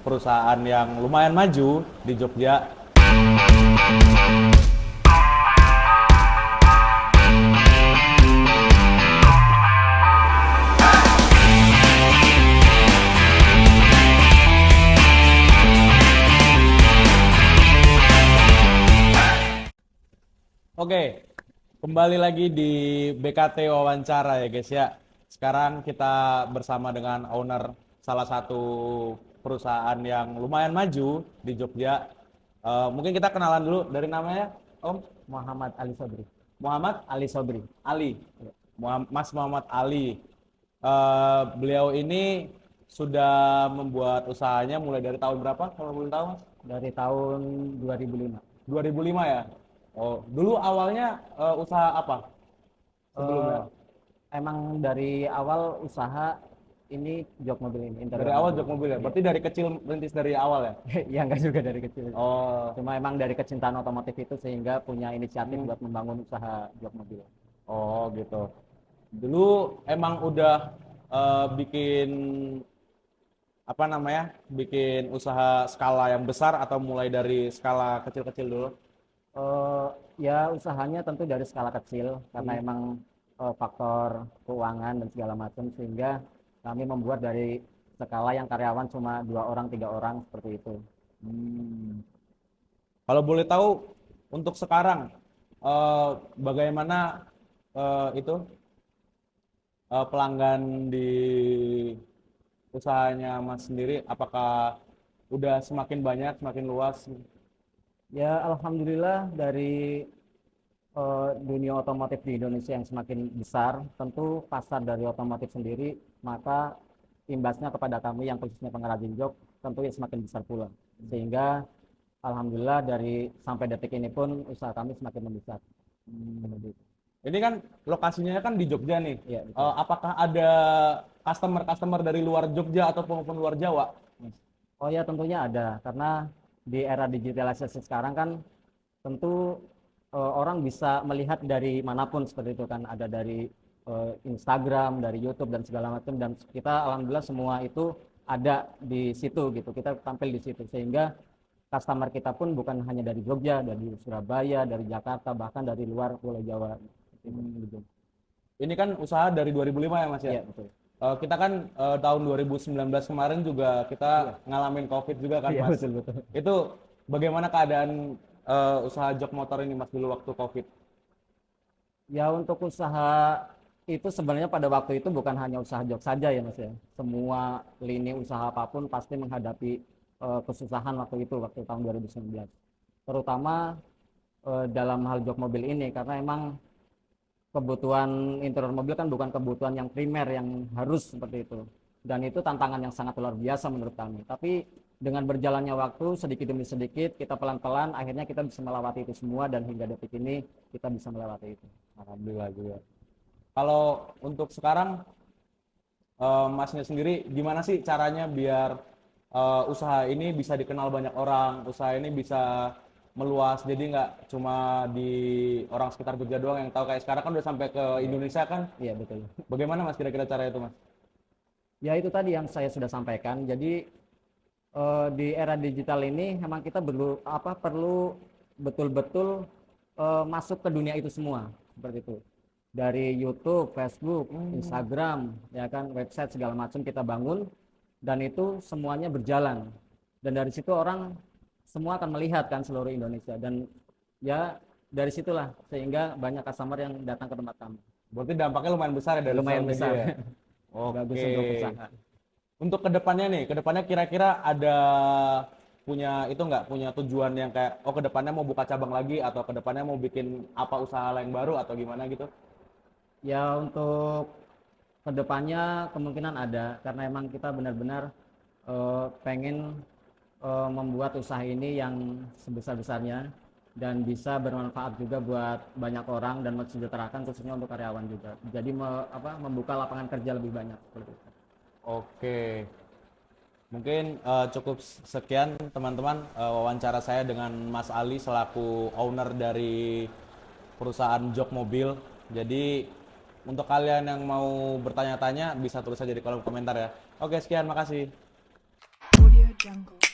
perusahaan yang lumayan maju di Jogja. Oke, kembali lagi di BKT Wawancara ya guys ya. Sekarang kita bersama dengan owner salah satu perusahaan yang lumayan maju di Jogja. Mungkin kita kenalan dulu dari namanya, Om. Muhammad Ali Sobri. Muhammad Ali Sobri. Ali. Mas Muhammad Ali. Beliau ini sudah membuat usahanya mulai dari tahun berapa kalau boleh tahu, Mas? Dari tahun 2005. 2005 ya? Oh, dulu awalnya usaha apa sebelumnya? Emang dari awal usaha ini jok mobil ini. Dari awal jok mobil ya? Berarti dari kecil merintis dari awal ya? Ya enggak juga dari kecil. Oh, Cuma emang dari kecintaan otomotif itu sehingga punya inisiatif buat membangun usaha jok mobil. oh gitu. Dulu emang udah bikin apa namanya? Bikin usaha skala yang besar atau mulai dari skala kecil-kecil dulu? Ya usahanya tentu dari skala kecil karena emang faktor keuangan dan segala macam sehingga kami membuat dari skala yang karyawan cuma 2 orang 3 orang seperti itu. Hmm. Kalau boleh tahu untuk sekarang bagaimana itu pelanggan di usahanya Mas sendiri? Apakah udah semakin banyak, semakin luas? Ya alhamdulillah dari dunia otomotif di Indonesia yang semakin besar, tentu pasar dari otomotif sendiri, maka imbasnya kepada kami yang khususnya pengrajin jok tentu ya semakin besar pula. Sehingga alhamdulillah dari sampai detik ini pun usaha kami semakin membesar. Seperti itu. Ini kan lokasinya kan di Jogja nih. Iya, betul. Apakah ada customer-customer dari luar Jogja ataupun luar Jawa? Oh ya tentunya ada karena di era digitalisasi sekarang kan tentu orang bisa melihat dari manapun seperti itu kan, ada dari Instagram, dari YouTube dan segala macam, dan kita alhamdulillah semua itu ada di situ gitu, kita tampil di situ sehingga customer kita pun bukan hanya dari Jogja, dari Surabaya, dari Jakarta, bahkan dari luar Pulau Jawa gitu. Ini kan usaha dari 2005 ya Mas ya? Iya betul. Kita kan tahun 2019 kemarin juga kita ngalamin COVID juga kan Iya Mas. betul betul. Itu bagaimana keadaan usaha jok motor ini Mas dulu waktu COVID? Ya untuk usaha itu sebenarnya pada waktu itu bukan hanya usaha jok saja ya Mas ya. Semua lini usaha apapun pasti menghadapi kesusahan waktu itu, waktu tahun 2019. Terutama dalam hal jok mobil ini karena emang kebutuhan interior mobil kan bukan kebutuhan yang primer yang harus seperti itu. Dan itu tantangan yang sangat luar biasa menurut kami. Tapi dengan berjalannya waktu sedikit demi sedikit kita pelan-pelan akhirnya kita bisa melewati itu semua dan hingga detik ini kita bisa melewati itu. Alhamdulillah juga. Kalau untuk sekarang Masnya sendiri gimana sih caranya biar usaha ini bisa dikenal banyak orang, usaha ini bisa meluas jadi nggak cuma di orang sekitar Jogja doang yang tahu, kayak sekarang kan udah sampai ke Indonesia kan? Iya betul. Bagaimana Mas kira-kira cara itu Mas? Ya itu tadi yang saya sudah sampaikan. Jadi di era digital ini memang kita perlu betul-betul masuk ke dunia itu semua seperti itu. Dari YouTube, Facebook, Instagram, ya kan, website segala macam kita bangun dan itu semuanya berjalan. Dan dari situ orang semua akan melihat kan seluruh Indonesia dan ya dari situlah sehingga banyak customer yang datang ke tempat kami. Berarti dampaknya lumayan besar ya dari Lumayan sosial media besar. ya? Bagus Oke. untuk usaha. Untuk kedepannya nih, kedepannya kira-kira ada punya itu nggak, punya tujuan yang kayak oh kedepannya mau buka cabang lagi atau kedepannya mau bikin apa usaha lain baru atau gimana gitu? Ya untuk kedepannya kemungkinan ada karena emang kita benar-benar pengen membuat usaha ini yang sebesar-besarnya dan bisa bermanfaat juga buat banyak orang dan mensejahterakan khususnya untuk karyawan juga. Jadi membuka lapangan kerja lebih banyak seperti itu. Oke. Mungkin cukup sekian teman-teman wawancara saya dengan Mas Ali selaku owner dari perusahaan jok mobil. Jadi untuk kalian yang mau bertanya-tanya bisa tulis saja di kolom komentar ya. Oke, sekian, makasih. jungle.